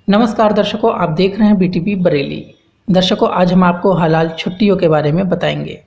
नमस्कार दर्शकों, आप देख रहे हैं बीटीपी बरेली। दर्शकों, आज हम आपको हलाल छुट्टियों के बारे में बताएंगे।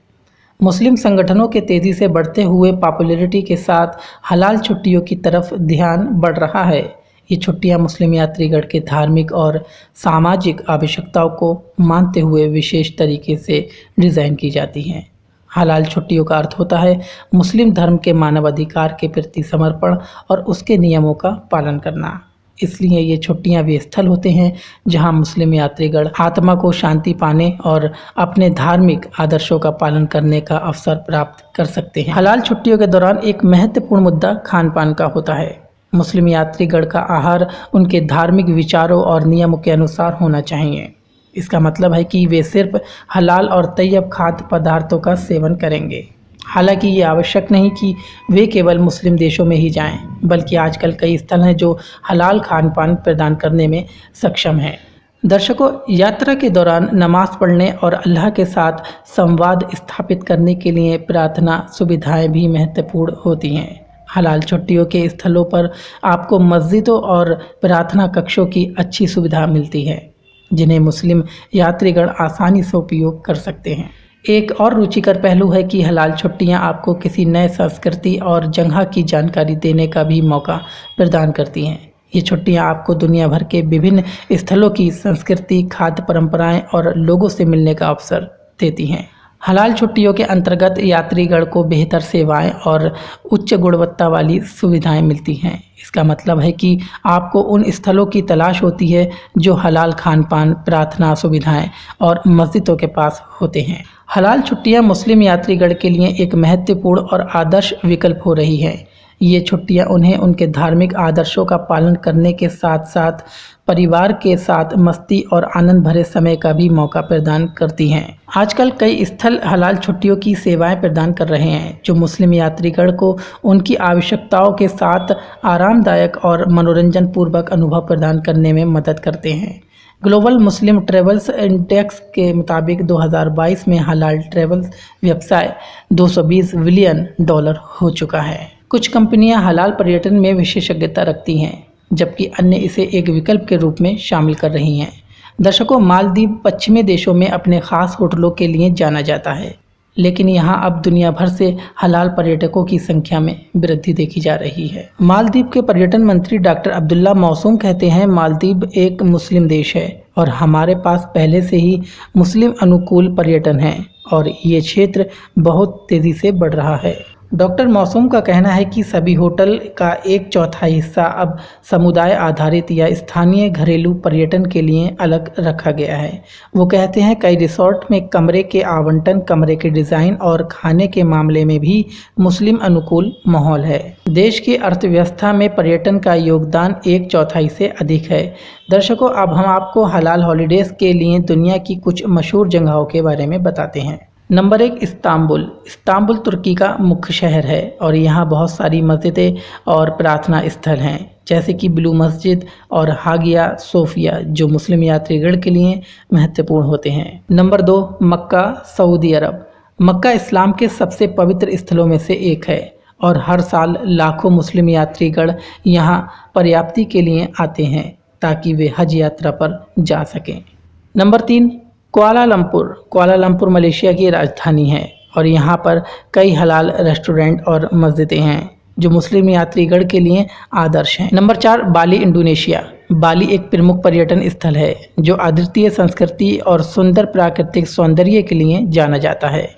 मुस्लिम संगठनों के तेज़ी से बढ़ते हुए पॉपुलैरिटी के साथ हलाल छुट्टियों की तरफ ध्यान बढ़ रहा है। ये छुट्टियां मुस्लिम यात्रीगण के धार्मिक और सामाजिक आवश्यकताओं को मानते हुए विशेष तरीके से डिज़ाइन की जाती हैं। हलाल छुट्टियों का अर्थ होता है मुस्लिम धर्म के मानवाधिकार के प्रति समर्पण और उसके नियमों का पालन करना। इसलिए ये छुट्टियां वे स्थल होते हैं जहां मुस्लिम यात्रीगण आत्मा को शांति पाने और अपने धार्मिक आदर्शों का पालन करने का अवसर प्राप्त कर सकते हैं। हलाल छुट्टियों के दौरान एक महत्वपूर्ण मुद्दा खान पान का होता है। मुस्लिम यात्रीगण का आहार उनके धार्मिक विचारों और नियमों के अनुसार होना चाहिए। इसका मतलब है कि वे सिर्फ हलाल और तैयब खाद्य पदार्थों का सेवन करेंगे। हालांकि ये आवश्यक नहीं कि वे केवल मुस्लिम देशों में ही जाएं, बल्कि आजकल कई स्थल हैं जो हलाल खान पान प्रदान करने में सक्षम हैं। दर्शकों, यात्रा के दौरान नमाज पढ़ने और अल्लाह के साथ संवाद स्थापित करने के लिए प्रार्थना सुविधाएं भी महत्वपूर्ण होती हैं। हलाल छुट्टियों के स्थलों पर आपको मस्जिदों और प्रार्थना कक्षों की अच्छी सुविधा मिलती है, जिन्हें मुस्लिम यात्रीगण आसानी से उपयोग कर सकते हैं। एक और रुचिकर पहलू है कि हलाल छुट्टियां आपको किसी नए संस्कृति और जगह की जानकारी देने का भी मौका प्रदान करती हैं। ये छुट्टियां आपको दुनिया भर के विभिन्न स्थलों की संस्कृति, खाद्य परंपराएं और लोगों से मिलने का अवसर देती हैं। हलाल छुट्टियों के अंतर्गत यात्रीगण को बेहतर सेवाएं और उच्च गुणवत्ता वाली सुविधाएं मिलती हैं। इसका मतलब है कि आपको उन स्थलों की तलाश होती है जो हलाल खान पान, प्रार्थना सुविधाएं और मस्जिदों के पास होते हैं। हलाल छुट्टियां मुस्लिम यात्रीगण के लिए एक महत्वपूर्ण और आदर्श विकल्प हो रही है। ये छुट्टियां उन्हें उनके धार्मिक आदर्शों का पालन करने के साथ साथ परिवार के साथ मस्ती और आनंद भरे समय का भी मौका प्रदान करती हैं। आजकल कई स्थल हलाल छुट्टियों की सेवाएं प्रदान कर रहे हैं, जो मुस्लिम यात्रीगण को उनकी आवश्यकताओं के साथ आरामदायक और मनोरंजन पूर्वक अनुभव प्रदान करने में मदद करते हैं। ग्लोबल मुस्लिम ट्रेवल्स इंडेक्स के मुताबिक 2022 में हलाल ट्रेवल व्यवसाय $220 बिलियन हो चुका है। कुछ कंपनियां हलाल पर्यटन में विशेषज्ञता रखती हैं, जबकि अन्य इसे एक विकल्प के रूप में शामिल कर रही हैं। दर्शकों, मालदीव पश्चिमी देशों में अपने खास होटलों के लिए जाना जाता है, लेकिन यहां अब दुनिया भर से हलाल पर्यटकों की संख्या में वृद्धि देखी जा रही है। मालदीव के पर्यटन मंत्री डॉक्टर अब्दुल्ला मौसूम कहते हैं, मालदीव एक मुस्लिम देश है और हमारे पास पहले से ही मुस्लिम अनुकूल पर्यटन है और ये क्षेत्र बहुत तेज़ी से बढ़ रहा है। डॉक्टर मौसूम का कहना है कि सभी होटल का 1/4 हिस्सा अब समुदाय आधारित या स्थानीय घरेलू पर्यटन के लिए अलग रखा गया है। वो कहते हैं, कई रिसोर्ट में कमरे के आवंटन, कमरे के डिज़ाइन और खाने के मामले में भी मुस्लिम अनुकूल माहौल है। देश की अर्थव्यवस्था में पर्यटन का योगदान 1/4 से अधिक है। दर्शकों, अब हम आपको हलाल हॉलीडेज़ के लिए दुनिया की कुछ मशहूर जगहों के बारे में बताते हैं। नंबर 1, इस्तांबुल तुर्की का मुख्य शहर है और यहाँ बहुत सारी मस्जिदें और प्रार्थना स्थल हैं, जैसे कि ब्लू मस्जिद और हागिया सोफिया, जो मुस्लिम यात्रीगण के लिए महत्वपूर्ण होते हैं। नंबर 2, मक्का, सऊदी अरब। मक्का इस्लाम के सबसे पवित्र स्थलों में से एक है और हर साल लाखों मुस्लिम यात्रीगण यहाँ पर्याप्ति के लिए आते हैं ताकि वे हज यात्रा पर जा सकें। नंबर 3, कुआलालंपुर मलेशिया की राजधानी है और यहाँ पर कई हलाल रेस्टोरेंट और मस्जिदें हैं जो मुस्लिम यात्रीगण के लिए आदर्श हैं। नंबर 4, बाली, इंडोनेशिया। बाली एक प्रमुख पर्यटन स्थल है जो अद्वितीय संस्कृति और सुंदर प्राकृतिक सौंदर्य के लिए जाना जाता है।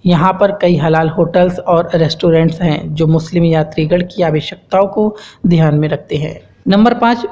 यहाँ पर कई हलाल होटल्स और रेस्टोरेंट्स हैं जो मुस्लिम यात्रीगण की आवश्यकताओं को ध्यान में रखते हैं। नंबर 5,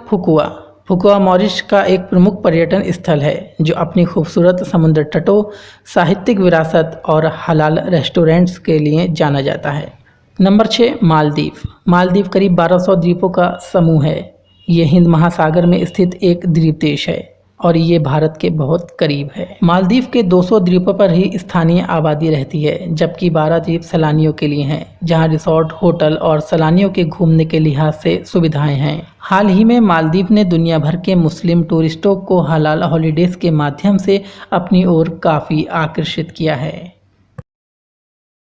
फुकुआ मॉरिशस का एक प्रमुख पर्यटन स्थल है जो अपनी खूबसूरत समुद्र तटों, साहित्यिक विरासत और हलाल रेस्टोरेंट्स के लिए जाना जाता है। नंबर 6, मालदीव करीब 1200 द्वीपों का समूह है। ये हिंद महासागर में स्थित एक द्वीप देश है और ये भारत के बहुत करीब है। मालदीव के 200 द्वीपों पर ही स्थानीय आबादी रहती है, जबकि 12 द्वीप सैलानियों के लिए हैं, जहां रिसोर्ट, होटल और सैलानियों के घूमने के लिहाज से सुविधाएं हैं। हाल ही में मालदीव ने दुनिया भर के मुस्लिम टूरिस्टों को हलाल हॉलीडेज के माध्यम से अपनी ओर काफ़ी आकर्षित किया है।